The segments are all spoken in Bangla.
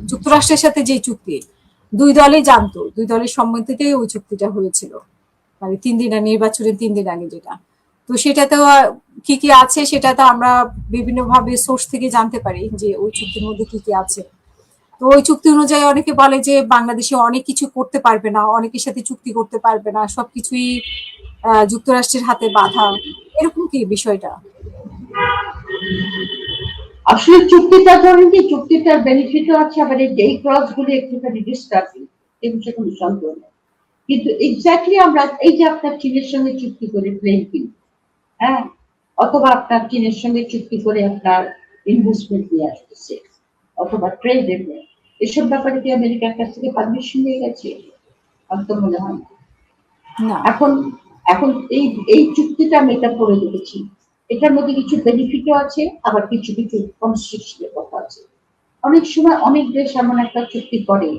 যুক্তরাষ্ট্রের সাথে যে চুক্তি, দুই দলই জানতো, দুই দলের সম্মতিতেই ওই চুক্তিটা হয়েছিল, মানে 3 দিন নির্বাচনের 3 দিন আগে যেটা। তো সেটাতেও কি কি আছে সেটা তো আমরা বিভিন্ন ভাবে সোর্স থেকে জানতে পারি যে ওই চুক্তির মধ্যে কি কি আছে। তো ওই চুক্তি অনুযায়ী অনেকে বলে যে বাংলাদেশে অনেক কিছু করতে পারবে না, অনেকের সাথে চুক্তি করতে পারবে না, সবকিছুই যুক্তরাষ্ট্রের হাতে বাধা, এরকম কি বিষয়টা? আসলে চুক্তিটা ধরেন কি, চুক্তিটার বেনিফিটও আছে, আবার এই ক্লজ গুলি একটুখানি ডিস্টার্বিং, এই বিষয়ে কোনো সন্দেহ নেই। কিন্তু এক্স্যাক্টলি আমরা এই যে আপনার চীনের সঙ্গে চুক্তি করে প্লেন কিনব, হ্যাঁ, অথবা আপনার চীনের সঙ্গে চুক্তি করে আপনার ইনভেস্টমেন্ট নিয়ে আসতেছে, অথবা ট্রেড নিয়ে, এসব ব্যাপারে কি আমেরিকার কাছ থেকে পারমিশন নিয়ে গেছে? আমার তো মনে হয় না। না। এখন এখন এই এই চুক্তিটা আমি এটা পড়ে দেখেছি, এটার মধ্যে কিছু বেনিফিটও আছে, আবার কিছু কিছু কনস্ট্রিকশনের কথা আছে। অনেক সময় অনেক দেশ এমন একটা চুক্তি করে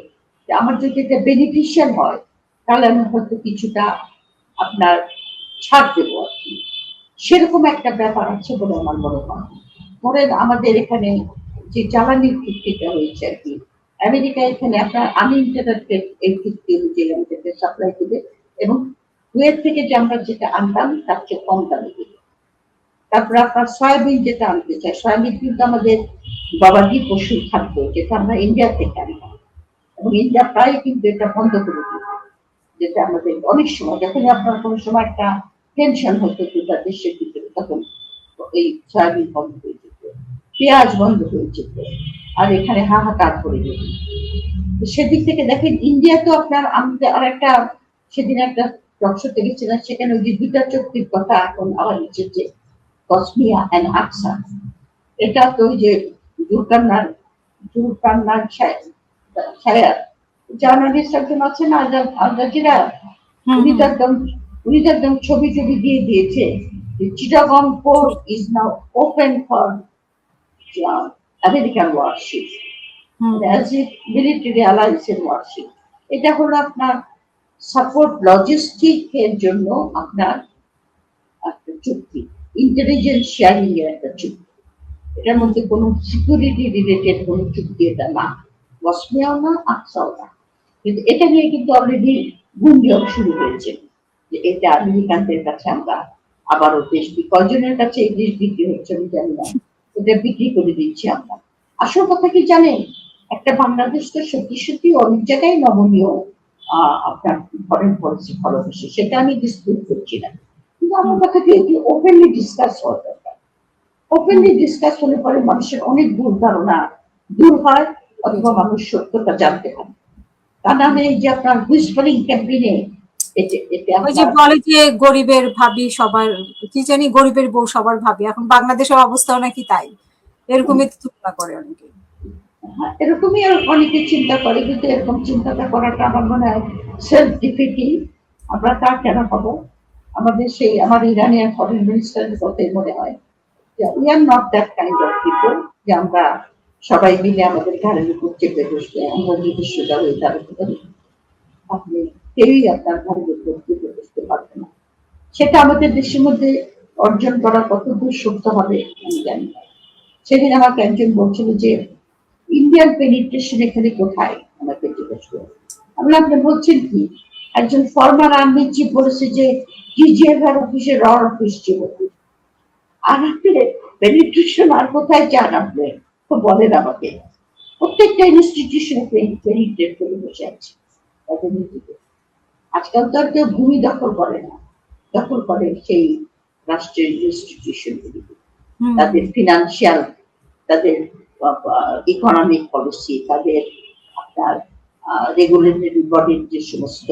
যে আমার যদি এটা বেনিফিশিয়াল হয়, তাহলে আমি হয়তো কিছুটা আপনার ছাড় দেবো আর কি। সেরকম একটা ব্যাপার আছে বলে আমার মনে হয়। ধরেন আমাদের এখানে যে জ্বালানির চুক্তিটা হয়েছে আর কি, আমেরিকা এখানে আপনার আনইন্টারাপ্টেড এই চুক্তি অনুযায়ী আমাদেরকে সাপ্লাই দেবে, এবং কুয়েত থেকে যে আমরা যেটা আনতাম তার চেয়ে কম দামে দেবে। তারপর আপনার সয়াবিন যেটা আনতে চাই, সয়াবিন কিন্তু আমাদের গবাদি পশুর খাদ্য, যেটা আমরা ইন্ডিয়া থেকে আনতাম, এবং ইন্ডিয়া প্রায় কিন্তু এটা বন্ধ করে দিল। যেটা আমাদের অনেক সময় যখন আপনার কোনো সময় একটা টেনশন হতো দুটা দেশের ভিতরে, তখন এই সয়াবিন বন্ধ হয়ে যেত, পেঁয়াজ বন্ধ হয়ে যেত, আর এখানে হাহাকার করে যেত। সেদিক থেকে দেখেন ইন্ডিয়া তো আপনার আমাদের আর একটা, সেদিন একটা টকশোতে গেছিলাম, সেখানে ওই যে দুটা চুক্তির কথা এখন আবার যে কসমিয়া এন্ড আকসা, এটা তো ওই যে জুলকারনার শায়ার জার্নালিস্ট একজন আছে না, আল জাজিরা, উনি তো একদম উনি তো একদম ছবি ছবি দিয়ে দিয়েছে Chittagong port is now open for American warship, military অ্যালায়েন্সের ওয়ারশিপ। এটা হলো আপনার সাপোর্ট লজিস্টিক এর জন্য আপনার একটা চুক্তি, ইন্টেলিজেন্স শেয়ারিং এর একটা চুক্তি। এটার মধ্যে কোনো সিকিউরিটি রিলেটেড কোনো চুক্তি এটা না, বসনিয়াও না, আকসাও না। কিন্তু এটা নিয়ে কিন্তু অলরেডি গুঞ্জন শুরু হয়েছে যে এটা আমেরিকানদের কাছে আমরা আবারও দেশ, কয়জনের কাছে এই দেশ বিক্রি হচ্ছে আমি জানি না, এটা বিক্রি করে দিচ্ছি আমরা। আসল কথা কি জানেন, একটা বাংলাদেশ তো সত্যি সত্যি অনেক জায়গায় নমনীয় আপনার ফরেন পলিসি ভালোবেসে, সেটা আমি ডিসপিউট করছি না, কিন্তু আমার কথা কি এটি ওপেনলি ডিসকাস হওয়া দরকার। ওপেনলি ডিসকাস হলে পরে মানুষের অনেক ভুল ধারণা দূর হয়, অথবা মানুষ সত্যটা জানতে পারে। তা না হলে যে আপনার হুইসপারিং ক্যাম্পেইনে ওই যে বলে যে গরিবের ভাবি সবার, কি জানি গরিবের বউ সবার ভাবি, এখন বাংলাদেশের অবস্থাও নাকি তাই, এরকমই তুলনা করে অনেকে। এরকমই অনেকে চিন্তা করে, কিন্তু এরকম চিন্তাটা করাটা আমার মনে হয় সেলফ ডিফিটিং। আমরা তা কেন হবো? আমাদের সেই আমার ইরানিয়ান ফরেন মিনিস্টারের কথাই মনে হয় যে we are not that kind of people, যে আমরা সবাই মিলে আমাদের ঘরের উপর চেপে বসলে আমরা নিজস্বতা হয়ে দাঁড়াতে পারি। আপনি কেউই আপনার ঘরের উপর চেপে বসতে পারবে না। সেটা আমাদের দেশের মধ্যে অর্জন করা কত দূর সত্য হবে আমি জানি না। সেদিন আমাকে একজন বলছিল যে ইন্ডিয়ান পেনিট্রেশন এখানে কোথায়, আমাকে জিজ্ঞেস করে। আমি আপনি বলছেন কি? একজন ফর্মার আর্মি চিফ বলেছে যে ডিজিএফআর অফিসে র অফিস ছিল, আর আপনি পেনিট্রেশন আর কোথায় চান আপনি? তো বলেন আমাকে। প্রত্যেকটা ইনস্টিটিউশনে পেনিট্রেট করে বসে আছে রাজনীতিতে। আজকাল তো আর কেউ ভূমি দখল করে না, দখল করে সেই রাষ্ট্রের ইনস্টিটিউশন গুলিকে, তাদের ফিনান্সিয়াল, তাদের ইকোনমিক পলিসি, তাদের আপনার রেগুলেটরি বডির যে সমস্ত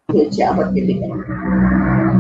হয়েছে আবার দেবে কেন?